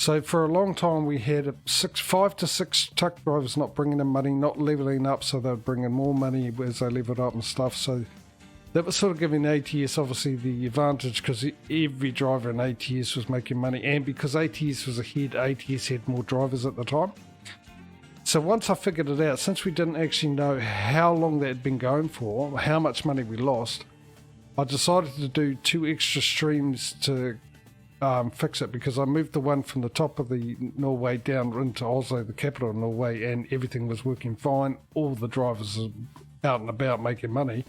So for a long time we had 5 to 6 truck drivers not bringing in money, not leveling up, so they were bringing more money as they leveled up and stuff. So that was sort of giving ATS obviously the advantage, because every driver in ATS was making money, and because ATS was ahead, ATS had more drivers at the time. So once I figured it out, since we didn't actually know how long that had been going for, how much money we lost, I decided to do 2 extra streams to fix it, because I moved the one from the top of the Norway down into Oslo, the capital of Norway, and everything was working fine. All the drivers are out and about making money.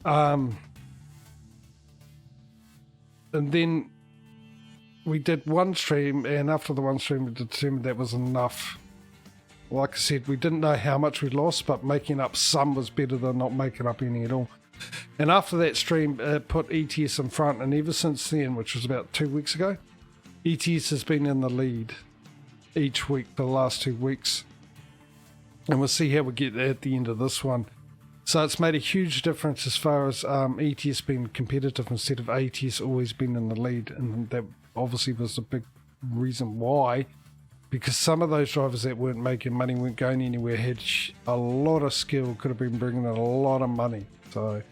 And then we did 1 stream, and after the 1 stream we determined that was enough. Like I said, we didn't know how much we lost, but making up some was better than not making up any at all. And after that stream, it put ETS in front, and ever since then, which was about 2 weeks ago, ETS has been in the lead each week for the last 2 weeks. And we'll see how we get at the end of this one. So it's made a huge difference as far as ETS being competitive instead of ATS always being in the lead. And that obviously was a big reason why, because some of those drivers that weren't making money, weren't going anywhere, had a lot of skill, could have been bringing in a lot of money. So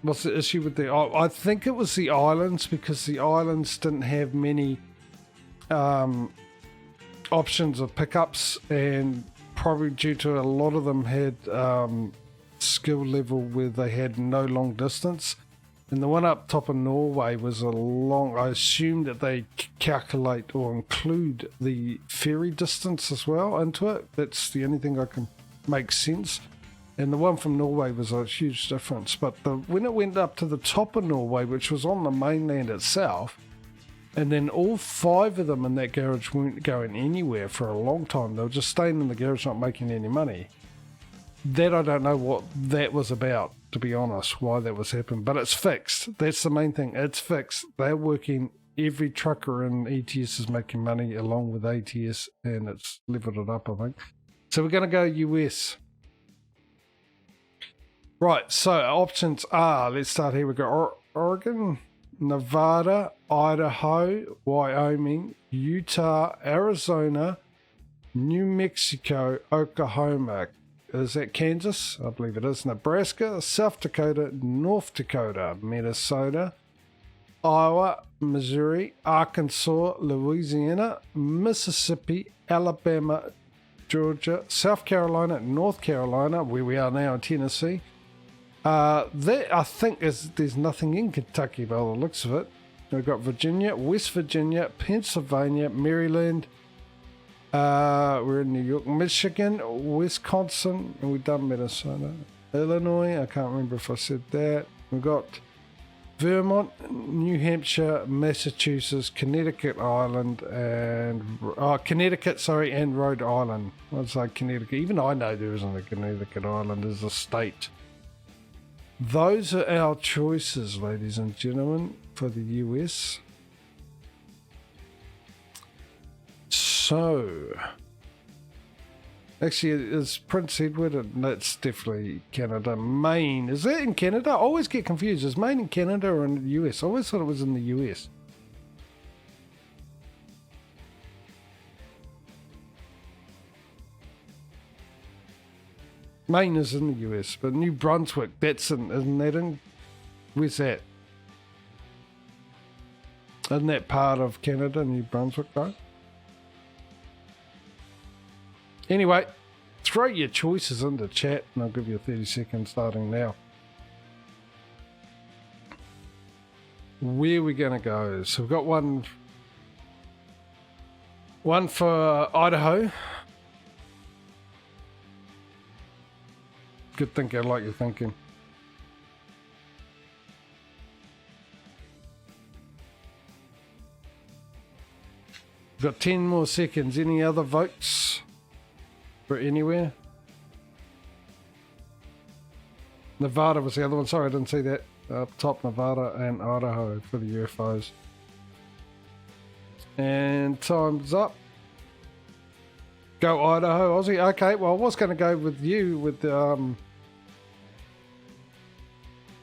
what's the issue with the... I think it was the islands, because the islands didn't have many options of pickups, and probably due to a lot of them had skill level where they had no long distance. And the one up top of Norway was a long... I assume that they calculate or include the ferry distance as well into it. That's the only thing I can make sense. And the one from Norway was a huge difference. But when it went up to the top of Norway, which was on the mainland itself, and then all 5 of them in that garage weren't going anywhere for a long time. They were just staying in the garage, not making any money. That I don't know what that was about, to be honest, why that was happening. But it's fixed. That's the main thing. It's fixed. They're working. Every trucker in ETS is making money along with ATS, and it's leveled it up, I think. So we're going to go US. Right, so options are, let's start here. We've got Oregon, Nevada, Idaho, Wyoming, Utah, Arizona, New Mexico, Oklahoma. Is that Kansas? I believe it is. Nebraska, South Dakota, North Dakota, Minnesota, Iowa, Missouri, Arkansas, Louisiana, Mississippi, Alabama, Georgia, South Carolina, North Carolina, where we are now in Tennessee. There, I think there's nothing in Kentucky by the looks of it. We've got Virginia, West Virginia, Pennsylvania, Maryland. We're in New York, Michigan, Wisconsin, and we've done Minnesota. Illinois, I can't remember if I said that. We've got Vermont, New Hampshire, Massachusetts, Connecticut, and Rhode Island. I'd say Connecticut. Even I know there isn't a Connecticut Island as a state. Those are our choices, ladies and gentlemen, for the US. So, actually, it's Prince Edward, and that's definitely Canada. Maine, is that in Canada? I always get confused. Is Maine in Canada or in the US? I always thought it was in the US. Maine is in the US, but New Brunswick, isn't that in? Where's that? Isn't that part of Canada, New Brunswick, though? Anyway, throw your choices into chat, and I'll give you 30 seconds starting now. Where are we going to go? So we've got one for Idaho. Good thinking, I like your thinking. We've got 10 more seconds. Any other votes for anywhere? Nevada was the other one. Sorry, I didn't see that. Up top, Nevada and Idaho for the UFOs. And time's up. Go Idaho, Aussie. Okay, well, I was going to go with you with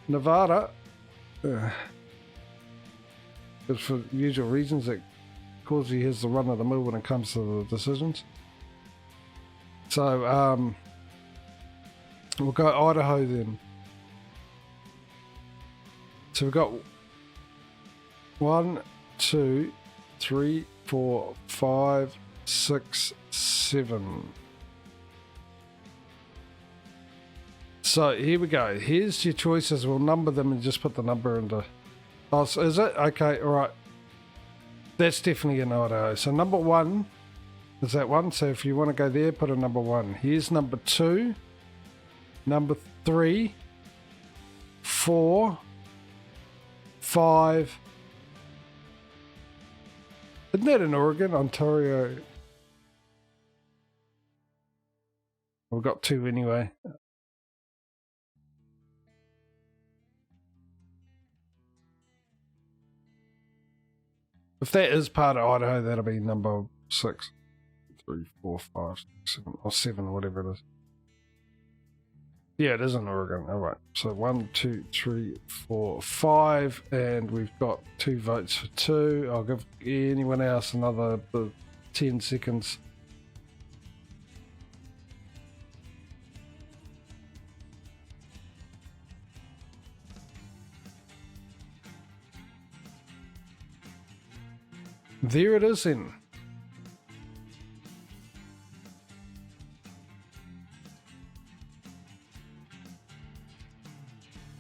Nevada. But for usual reasons, it because he has the run of the mill when it comes to the decisions. So we'll go Idaho then. So we've got 1, 2, 3, 4, 5, 6, 7. So here we go. Here's your choices. We'll number them and just put the number into. Oh, so is it? Okay, all right. That's definitely an Idaho. So number 1 is that one. So if you want to go there, put a number 1. Here's number 2, number 3, 4, 5. Isn't that in Oregon? Ontario. We've got 2 anyway. If that is part of Idaho, that'll be number 6. 3, 4, 5, 6, 7, or 7, whatever it is. Yeah, it is in Oregon. All right. So 1, 2, 3, 4, 5, and we've got 2 votes for 2. I'll give anyone else another 10 seconds. There it is then.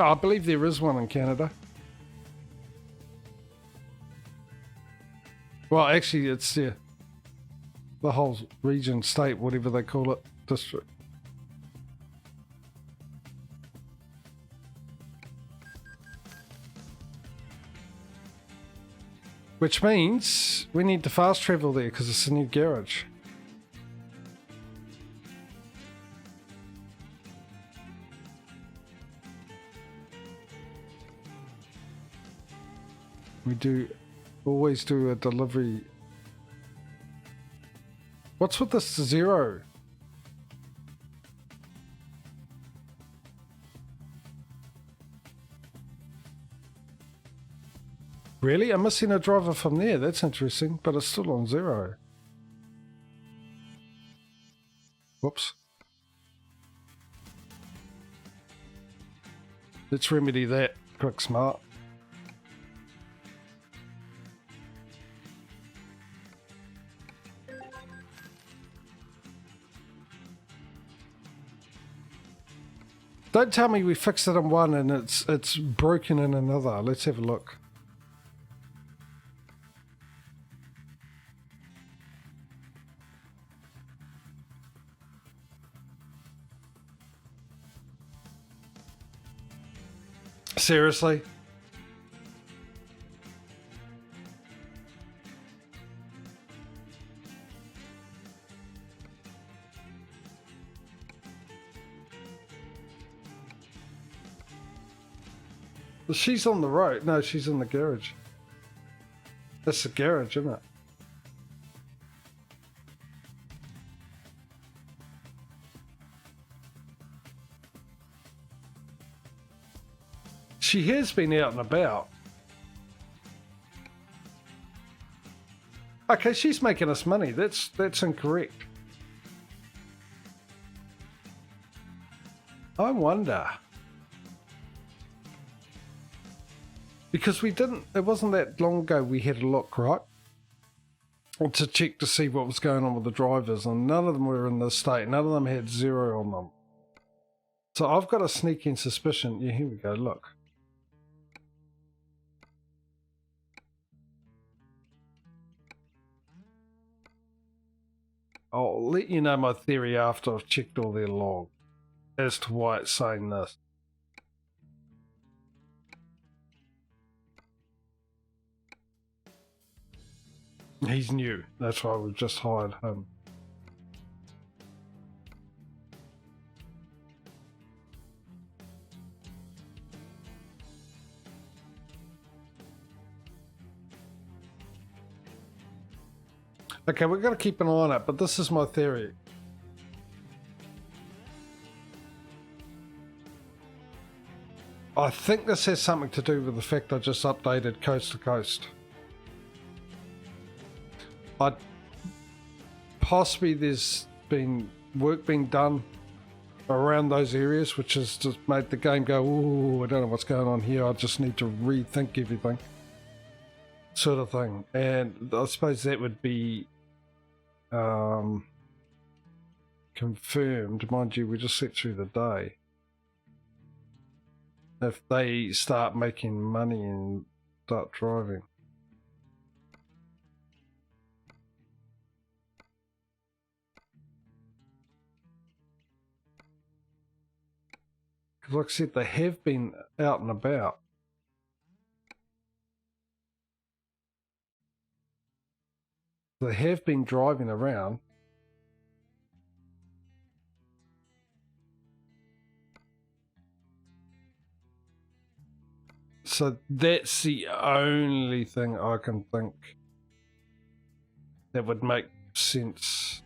Oh, I believe there is one in Canada. Well, actually, it's the whole region, state, whatever they call it, district. Which means we need to fast travel there because it's a new garage. We always do a delivery. What's with this 0? Really? I'm missing a driver from there. That's interesting, but it's still on 0. Whoops. Let's remedy that quick smart. Don't tell me we fixed it in one and it's broken in another. Let's have a look. Seriously? Well, she's on the road. No, she's in the garage. That's the garage, isn't it? She has been out and about. Okay, she's making us money. That's incorrect. I wonder. Because it wasn't that long ago we had a look, right? To check to see what was going on with the drivers, and none of them were in this state. None of them had 0 on them. So I've got a sneaking suspicion. Yeah, here we go, look. I'll let you know my theory after I've checked all their log as to why it's saying this. He's new. That's why we've just hired him. Okay, we're going to keep an eye on it, but this is my theory. I think this has something to do with the fact I just updated coast to coast. Possibly there's been work being done around those areas, which has just made the game go, oh, I don't know what's going on here. I just need to rethink everything, sort of thing. And I suppose that would be confirmed. Mind you, we just sit through the day. If they start making money and start driving. Because like I said, they have been out and about. They have been driving around. So that's the only thing I can think that would make sense.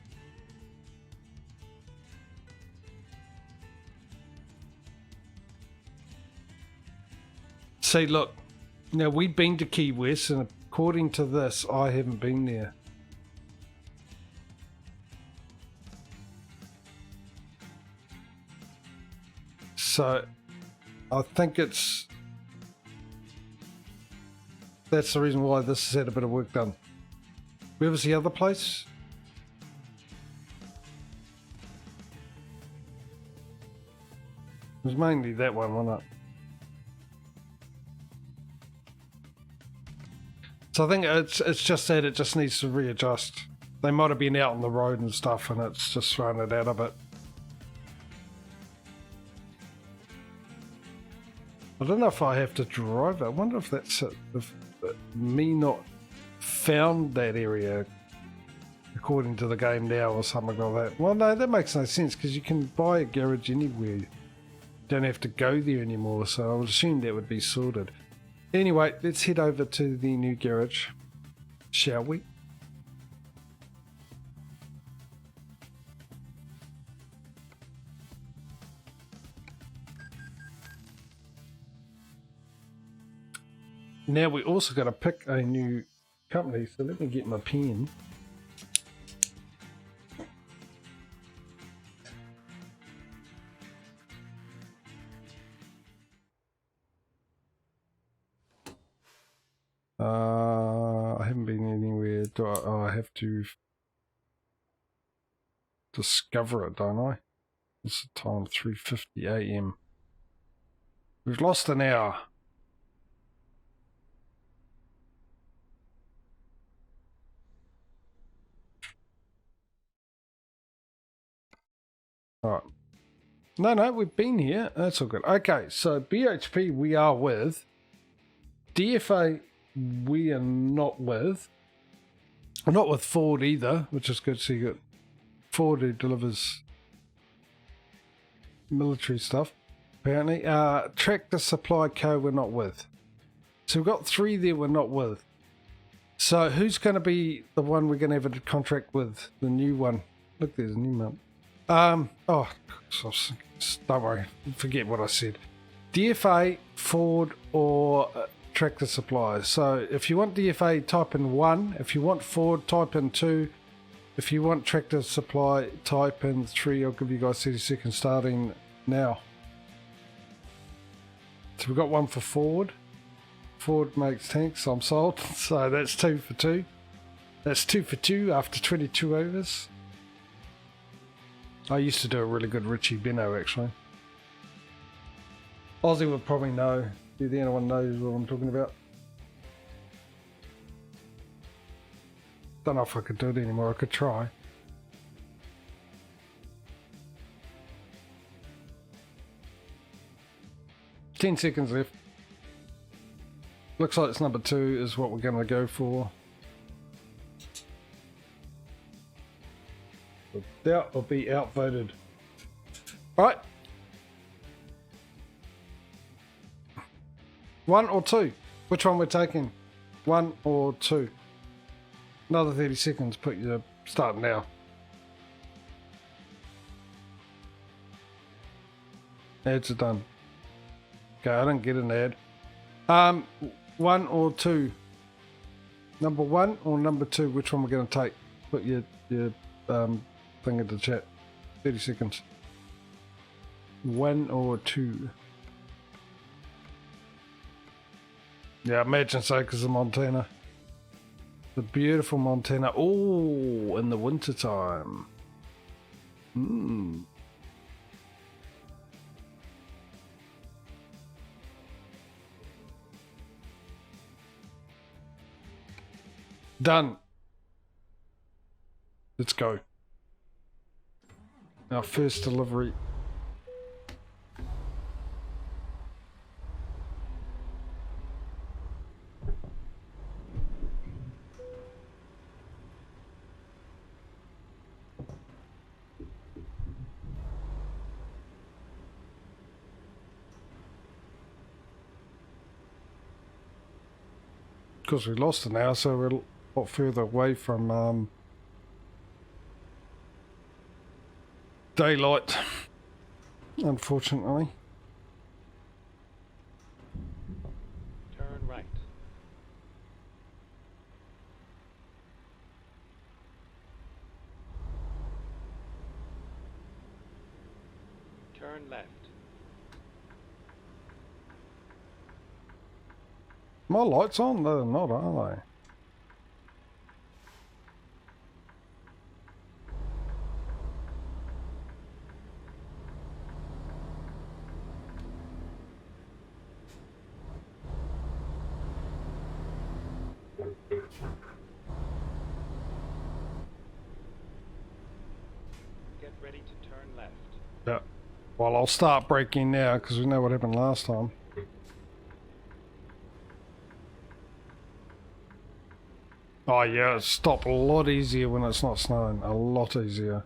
See, look, now we've been to Key West, and according to this, I haven't been there. So I think that's the reason why this has had a bit of work done. Where was the other place? It was mainly that one, wasn't it? So I think it's just that it just needs to readjust. They might have been out on the road and stuff, and it's just thrown it out a bit. I don't know if I have to drive it. I wonder if that's it. If me not found that area according to the game now or something like that. Well, no, that makes no sense because you can buy a garage anywhere. You don't have to go there anymore, so I would assume that would be sorted. Anyway, let's head over to the new garage, shall we? Now we also got to pick a new company, so let me get my pen. I haven't been anywhere. I have to discover it, don't I? It's the time, 3:50 AM. We've lost an hour. Alright. No, we've been here. That's all good. Okay, so BHP we are with. DFA we are not with. Not with Ford either, which is good. So you got Ford who delivers military stuff, apparently. Tractor Supply Co. we're not with. So we've got 3 there we're not with. So who's going to be the one we're going to have a contract with? The new one. Look, there's a new one. Don't worry, forget what I said. DFA, Ford, or Tractor Supply. So if you want DFA, type in 1. If you want Ford, type in 2. If you want Tractor Supply, type in 3. I'll give you guys 30 seconds starting now. So we've got one for Ford. Ford makes tanks, I'm sold. So that's 2 for 2. That's 2 for 2 after 22 overs. I used to do a really good Richie Benno, actually. Aussie would probably know. You're the only one knows what I'm talking about. Don't know if I could do it anymore. I could try. $10 seconds left. Looks like it's number 2 is what we're going to go for. Doubt or be outvoted. Alright. 1 or 2? Which one we're taking? 1 or 2? Another 30 seconds. Put your start now. Ads are done. Okay, I don't get an ad. 1 or 2? Number 1 or number 2? Which one we're going to take? Put your thing in the chat. 30 seconds. 1 or 2? Yeah, I imagine so because of Montana. The beautiful Montana. Oh, in the winter time. Done. Let's go. Our first delivery. Because we lost it now, so we're a lot further away from daylight, unfortunately. Turn right. Turn left. My lights on? They're not, are they? Get ready to turn left. Yeah. Well, I'll start braking now because we know what happened last time. Oh yeah, stop a lot easier when it's not snowing. A lot easier.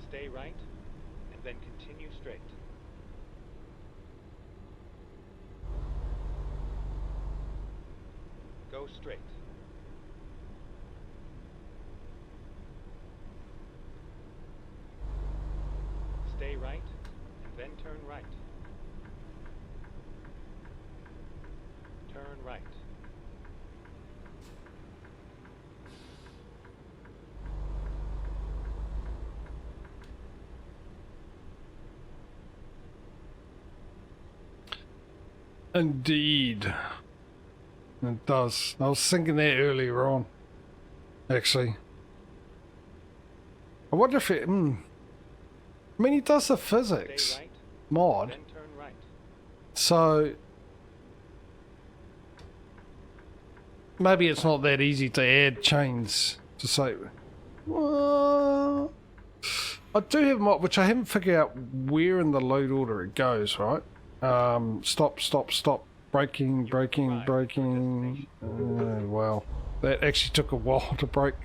Stay right, and then continue straight. Go straight. Stay right, and then turn right. Turn right. Indeed. It does. I was thinking that earlier on, actually. I wonder if it... I mean, he does the physics Stay right, mod, then turn right. so... maybe it's not that easy to add chains to say... Well, I do have mod, which I haven't figured out where in the load order it goes, right? Stop, stop, stop. Braking, braking, braking. Well, that actually took a while to brake.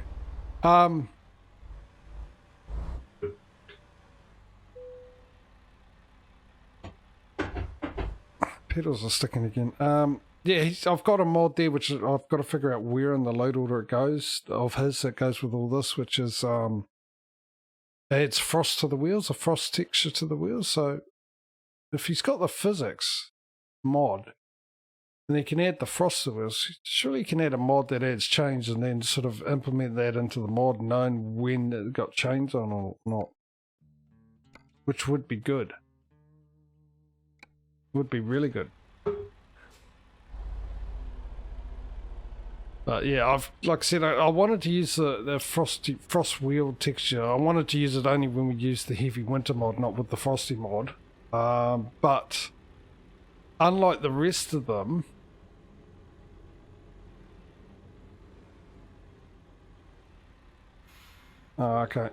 Pedals are sticking again. Yeah, I've got a mod there which I've got to figure out where in the load order it goes of his that goes with all this, which is adds frost to the wheels, a frost texture to the wheels. So if he's got the physics mod, and he can add the frost to the wheels, surely he can add a mod that adds chains and then sort of implement that into the mod, knowing when it got chains on or not, which would be good. Would be really good. But yeah, like I said, I wanted to use the frost wheel texture. I wanted to use it only when we use the heavy winter mod, not with the frosty mod. But unlike the rest of them, oh, okay.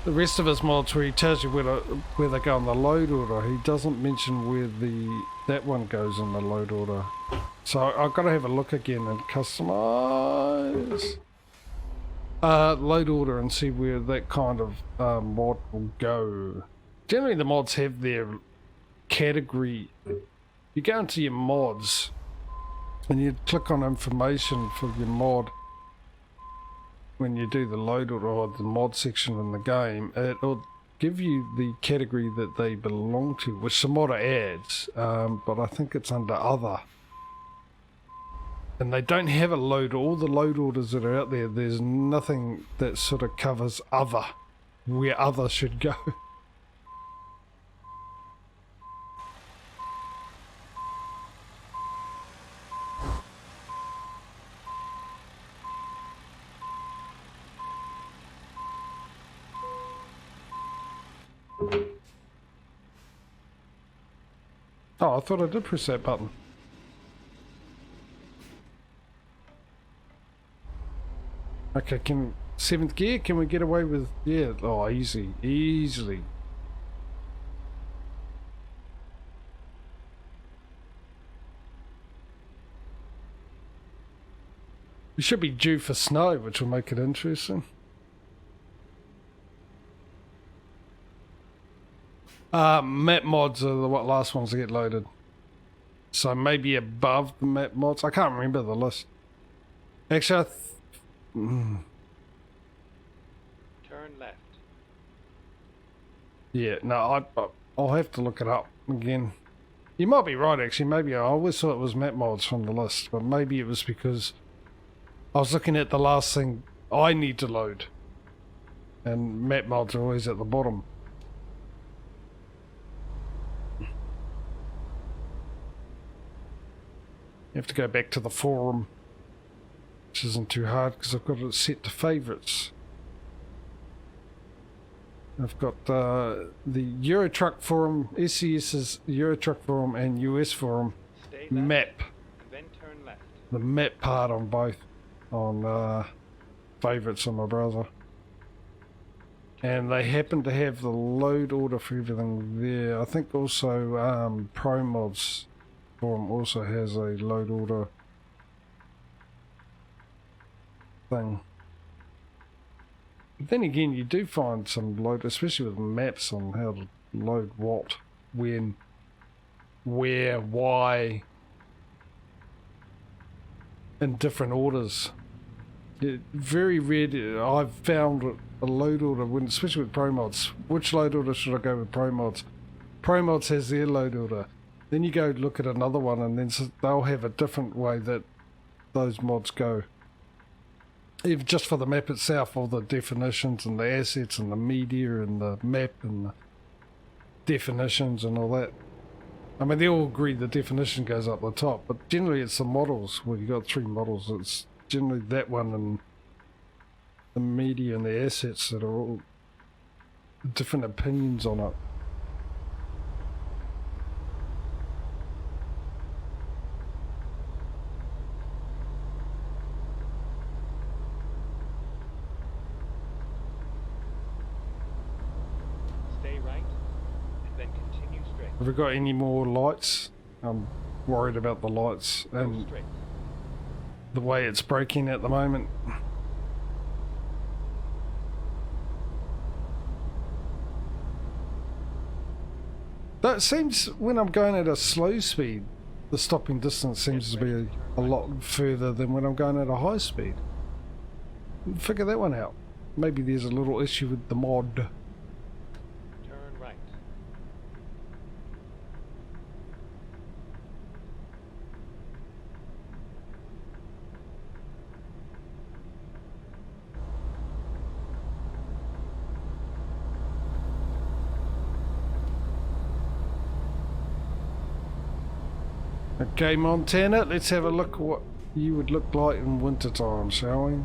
the rest of his mods where he tells you where they go in the load order, he doesn't mention where that one goes in the load order. So I've got to have a look again and customize load order and see where that kind of mod will go. Generally the mods have their category. You go into your mods and you click on information for your mod. When you do the load order or the mod section in the game, it'll give you the category that they belong to, which the modder adds, but I think it's under other. And they don't have a load. All the load orders that are out there, there's nothing that sort of covers other, where other should go. Oh, I thought I did press that button. Okay, 7th gear, can we get away with, yeah, oh, easily. We should be due for snow, which will make it interesting. Map mods are the last ones to get loaded. So maybe above the map mods. I can't remember the list. Actually, Turn left. Yeah, no, I'll have to look it up again. You might be right, actually. Maybe I always thought it was map mods from the list, but maybe it was because I was looking at the last thing I need to load. And map mods are always at the bottom. You have to go back to the forum, which isn't too hard because I've got it set to favourites. I've got the Eurotruck forum, SCS's Eurotruck forum and US forum map. And then turn left. The map part on both, on favourites on my browser. And they happen to have the load order for everything there. I think also Pro Mods forum also has a load order thing. But then again, you do find some load, especially with maps on how to load what, when, where, why, in different orders. Very rare. I've found a load order, when, especially with Pro Mods. Which load order should I go with Pro Mods? Pro Mods has their load order. Then you go look at another one, and then they'll have a different way that those mods go. Even just for the map itself, all the definitions and the assets and the media and the map and the definitions and all that. I mean, they all agree the definition goes up the top, but generally it's the models. Well, you got 3 models. It's generally that one and the media and the assets that are all different opinions on it. Stay right, and then continue straight. Have we got any more lights? I'm worried about the lights Go and straight. the way it's breaking at the moment. That seems, when I'm going at a slow speed, the stopping distance seems to be a lot further than when I'm going at a high speed. Figure that one out. Maybe there's a little issue with the mod. Turn right. Okay, Montana, let's have a look at what you would look like in winter time, shall we?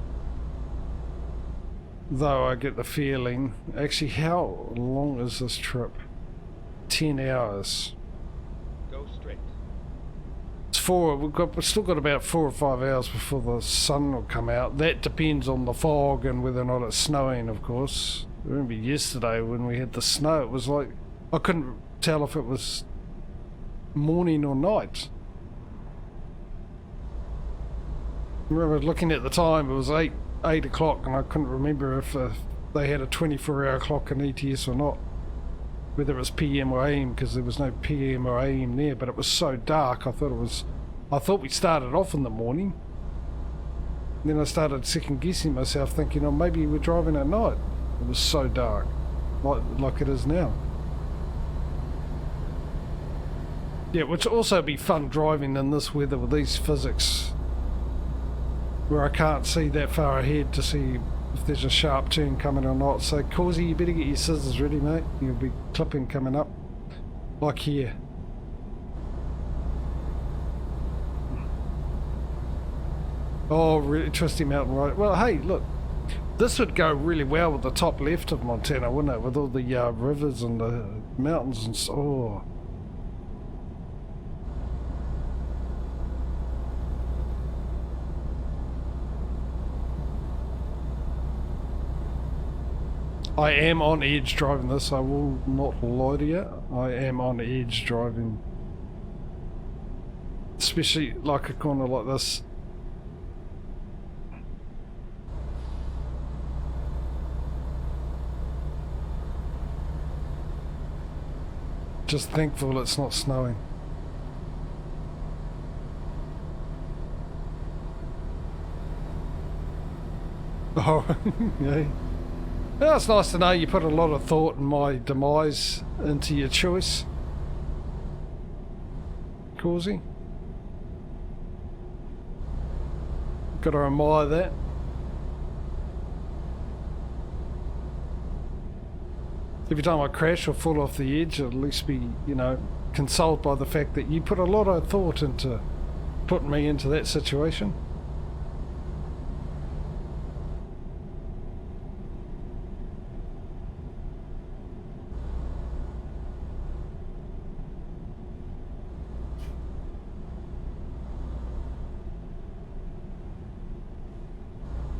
Though I get the feeling, actually, how long is this trip? 10 hours. Go straight. It's 4, we've still got about 4 or 5 hours before the sun will come out. That depends on the fog and whether or not it's snowing, of course. I remember yesterday when we had the snow, it was like I couldn't tell if it was morning or night. I remember looking at the time, it was 8 o'clock, and I couldn't remember if they had a 24-hour clock in ETS or not, whether it was PM or AM, because there was no PM or AM there. But it was so dark, I thought we started off in the morning. And then I started second guessing myself, thinking, oh, maybe we're driving at night. It was so dark, like it is now. Yeah, which would also be fun driving in this weather with these physics, where I can't see that far ahead to see if there's a sharp turn coming or not. So, Causey, you better get your scissors ready, mate. You'll be clipping coming up, like here. Oh, really twisty mountain road. Well, hey, look, this would go really well with the top left of Montana, wouldn't it? With all the rivers and the mountains and so. Oh. I am on edge driving this, I will not lie to you. I am on edge driving. Especially like a corner like this. Just thankful it's not snowing. Oh, yeah. Well, it's nice to know you put a lot of thought in my demise into your choice, Causey. Got to admire that. Every time I crash or fall off the edge, I'll at least be, you know, consoled by the fact that you put a lot of thought into putting me into that situation.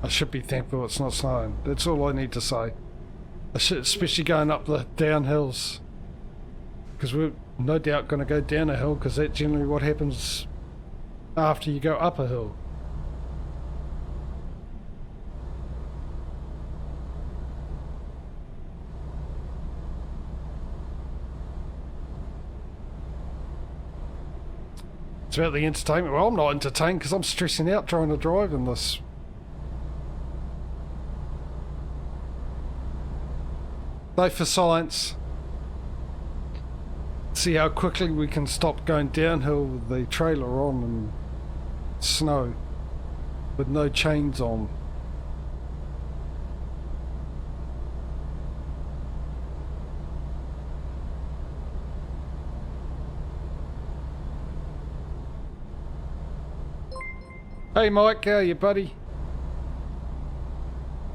I should be thankful it's not snowing. That's all I need to say. Especially going up the downhills, because we're no doubt going to go down a hill, because that's generally what happens after you go up a hill. It's about the entertainment. Well, I'm not entertained because I'm stressing out trying to drive in this. Go for science. See how quickly we can stop going downhill with the trailer on and snow with no chains on. Hey Mike, how are you, buddy?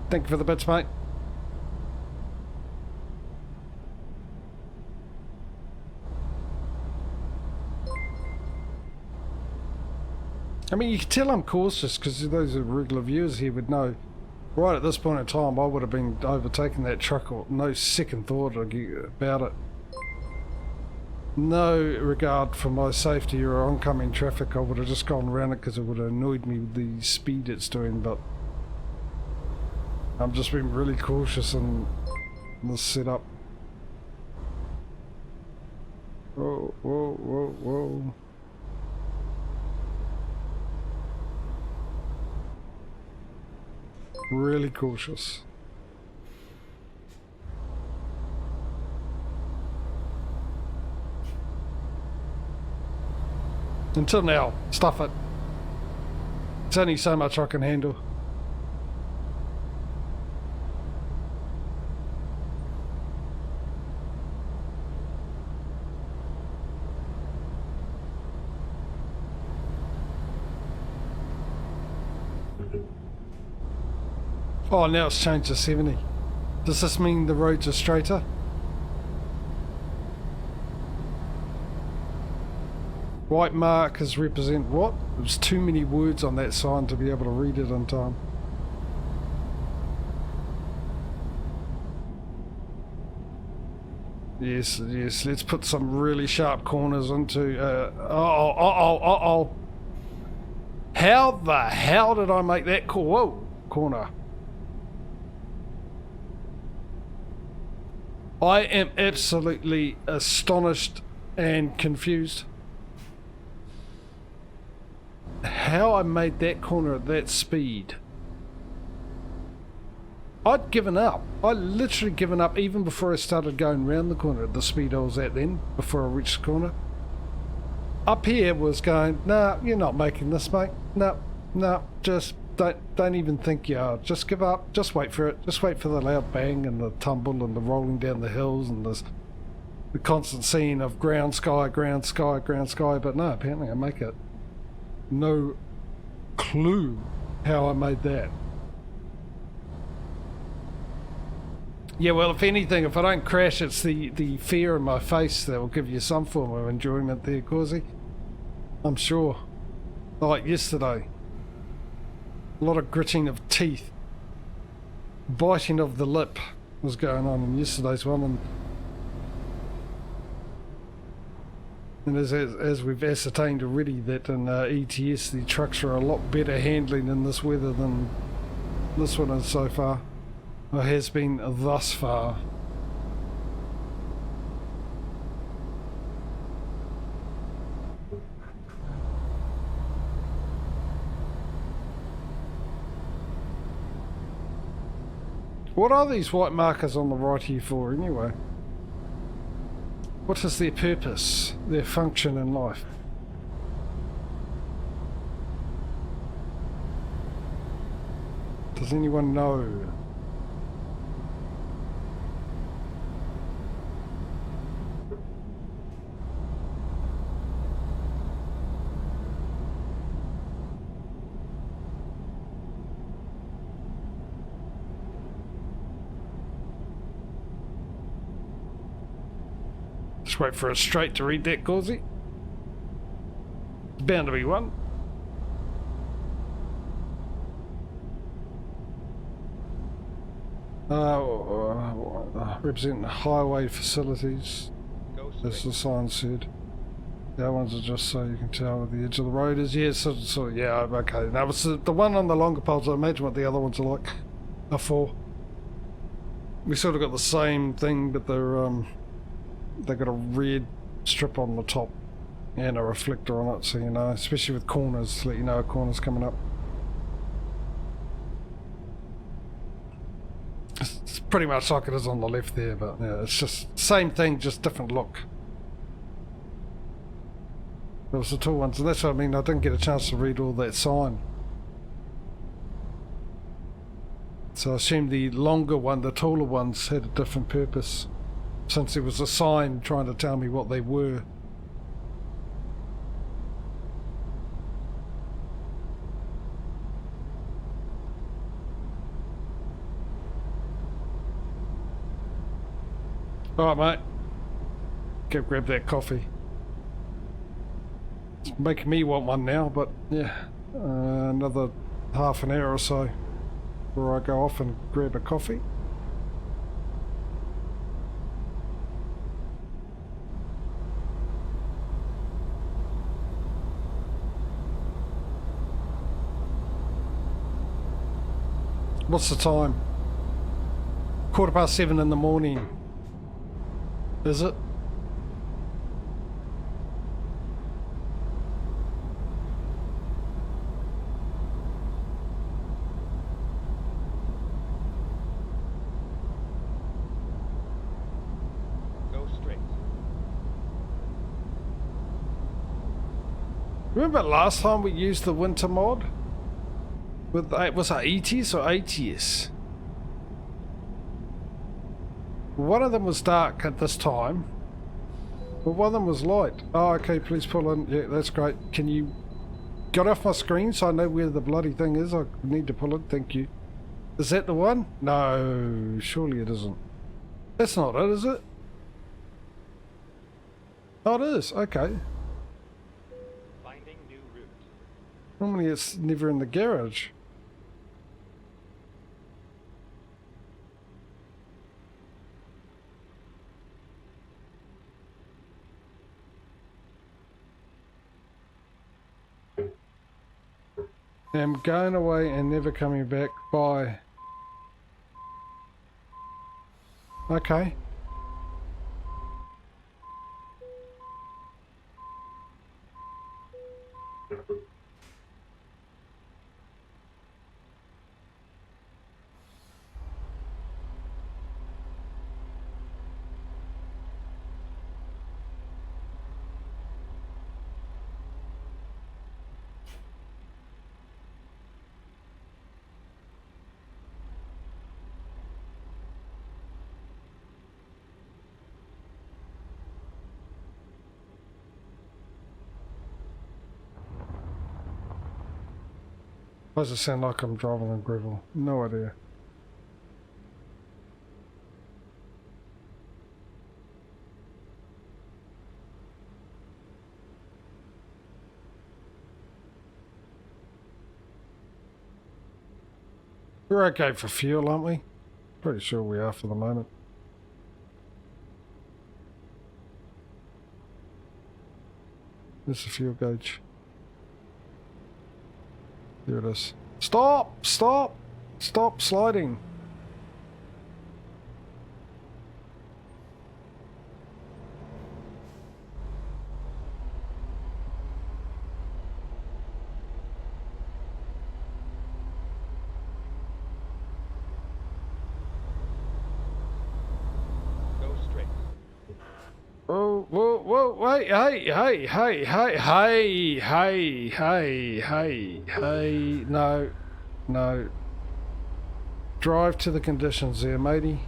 Thank you for the bits, mate. I mean, you can tell I'm cautious because those are regular viewers here would know. Right at this point in time, I would have been overtaking that truck, or no second thought about it. No regard for my safety or oncoming traffic. I would have just gone around it because it would have annoyed me with the speed it's doing. But I'm just being really cautious in this setup. Whoa, whoa, whoa, whoa. Really cautious. Until now, stuff it. It's only so much I can handle. Oh, now it's changed to 70. Does this mean the roads are straighter? White markers represent what? There's too many words on that sign to be able to read it in time. Yes, yes. Let's put some really sharp corners into. Uh-oh. How the hell did I make that call? Whoa, corner. I am absolutely astonished and confused. How I made that corner at that speed. I'd given up. I literally given up even before I started going round the corner at the speed I was at then, before I reached the corner. Up here was going, nah, you're not making this, mate. No, just don't even think you are. Just give up. Just wait for it. Just wait for the loud bang and the tumble and the rolling down the hills and the constant scene of ground, sky, ground, sky, ground, sky. But no, apparently I make it. No clue how I made that. Yeah, well, if anything, if I don't crash, it's the fear in my face that will give you some form of enjoyment there, Causey. I'm sure. Like yesterday. A lot of gritting of teeth. Biting of the lip was going on in yesterday's one. And as we've ascertained already, that in ETS the trucks are a lot better handling in this weather than this one is so far. Or has been thus far. What are these white markers on the right here for anyway? What is their purpose, their function in life? Does anyone know? Just wait for a straight to read that, Causey. It's bound to be one. Representing highway facilities, as the sign said. The other ones are just so you can tell where the edge of the road is. Yeah, so yeah, okay. Now, it's the one on the longer poles. I imagine what the other ones are for. We sort of got the same thing, but they got a red strip on the top and a reflector on it, so you know, especially with corners, to let you know a corner's coming up. It's pretty much like it is on the left there, but yeah, it's just same thing, just different look. Those are the tall ones, and that's what I mean. I didn't get a chance to read all that sign. So I assume the longer one, the taller ones, had a different purpose, since there was a sign trying to tell me what they were. Alright, mate. Go grab that coffee. It's making me want one now, but yeah. Another half an hour or so before I go off and grab a coffee. What's the time? 7:15 in the morning. Is it? Go straight. Remember last time we used the winter mod? Was it ETS or ATS? One of them was dark at this time, but one of them was light. Oh, okay, please pull in. Yeah, that's great. Can you get off my screen so I know where the bloody thing is? I need to pull it, thank you. Is that the one? No, surely it isn't. That's not it, is it? Oh, it is, okay. Finding new route. Normally it's never in the garage. am going away and never coming back. Bye. Okay. Why does it sound like I'm driving on gravel? No idea. We're okay for fuel, aren't we? Pretty sure we are for the moment. There's the fuel gauge. There it is. Stop! Stop! Stop sliding! Go straight. Whoa, whoa, whoa, wait, hey, no, no. Drive to the conditions there, matey.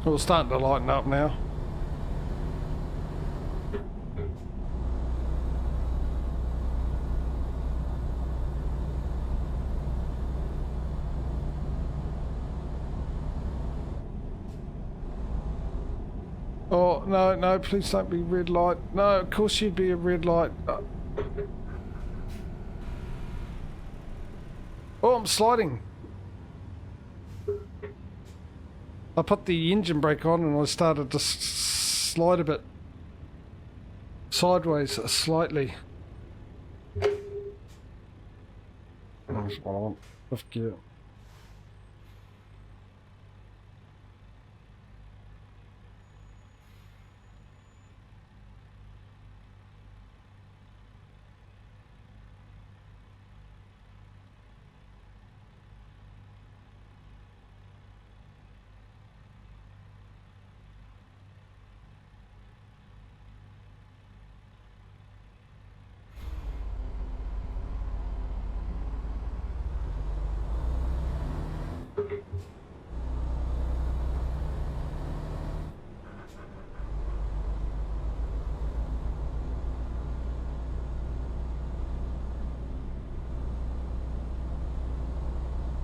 Well, it's starting to lighten up now. Oh, no, no, please don't be red light. No, of course you'd be a red light. Oh, I'm sliding. I put the engine brake on and I started to slide a bit sideways slightly. That's what I want. Lift gear.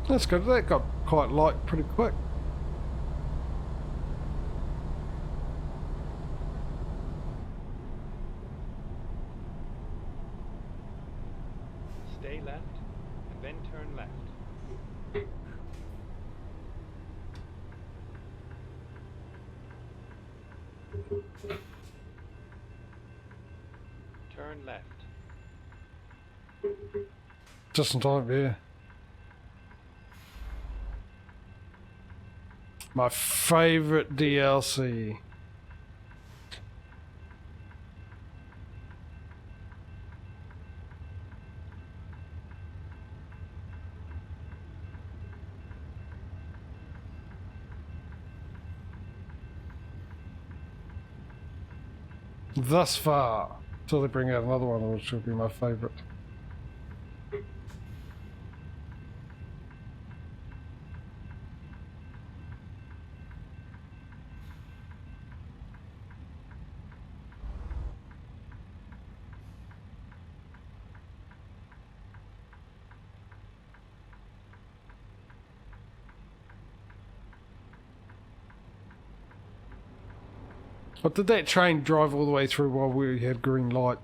That's good. That got quite light pretty quick. Stay left, and then turn left. Turn left. Just in time, yeah. My favourite DLC. Thus far, until they bring out another one, which will be my favourite. Or did that train drive all the way through while we had green light?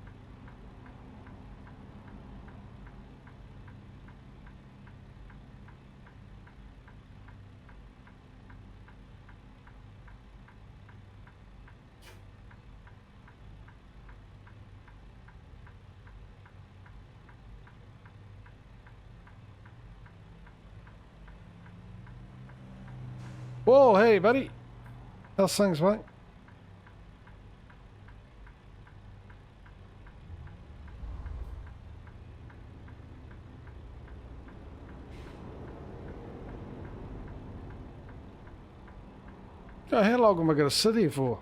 Whoa, hey buddy. How's things, mate? Oh, how long am I going to sit here for?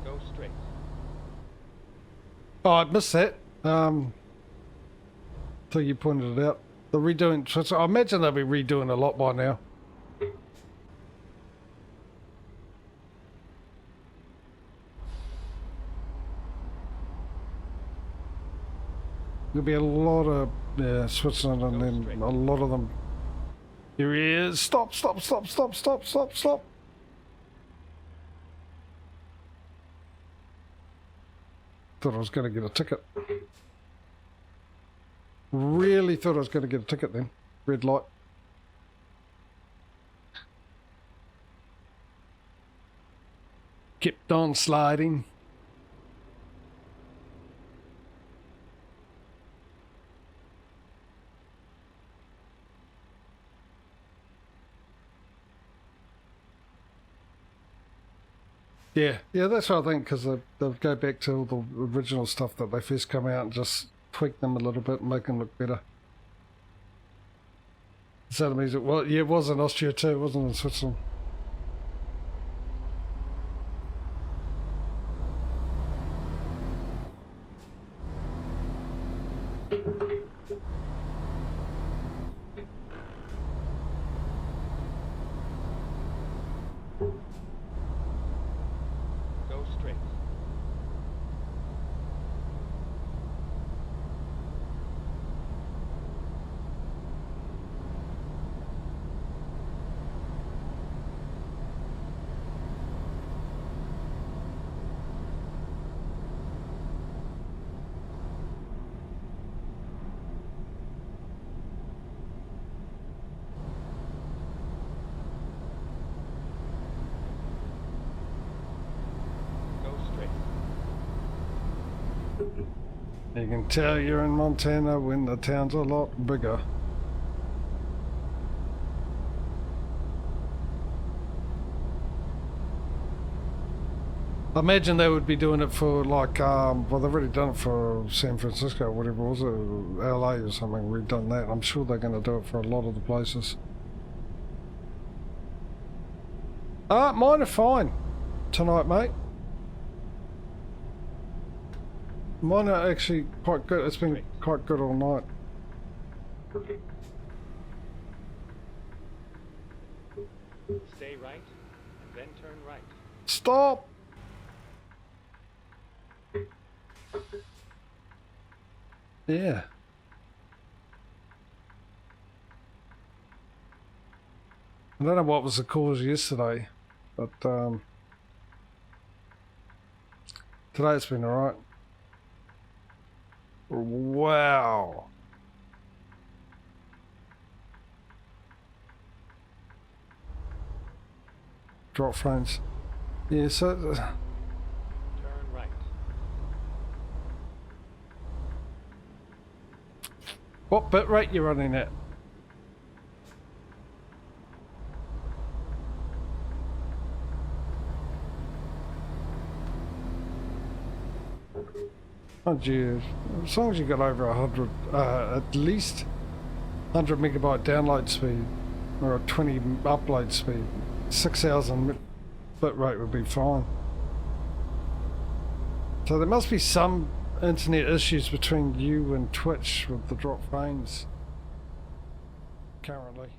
Go straight. Oh, I missed that. Till you pointed it out. The redoing. So I imagine they'll be redoing a lot by now. There'll be a lot of Switzerland, and then a lot of them. Here he is. Stop! Stop! Stop! Stop! Stop! Stop! Stop! Thought I was going to get a ticket. Really thought I was going to get a ticket then. Red light. Kept on sliding. Yeah, that's what I think, because they'll go back to all the original stuff that they first come out and just tweak them a little bit and make them look better. So that means well, yeah, it was in Austria too, it wasn't in Switzerland. Go straight. Go straight. You can tell you're in Montana when the town's a lot bigger. I imagine they would be doing it for like, well they've already done it for San Francisco or whatever it was, LA or something, we've done that. I'm sure they're going to do it for a lot of the places. Mine are fine tonight, mate. Mine are actually quite good. It's been quite good all night. Stay right, and then turn right. Stop! Yeah. I don't know what was the cause yesterday, but today it's been alright. Wow. Drop frames. Yeah, so... Turn right. What bit rate you running at? Oh geez, as long as you got over 100, at least 100 megabyte download speed, or a 20 upload speed. 6,000 bit rate would be fine. So there must be some internet issues between you and Twitch with the drop frames currently.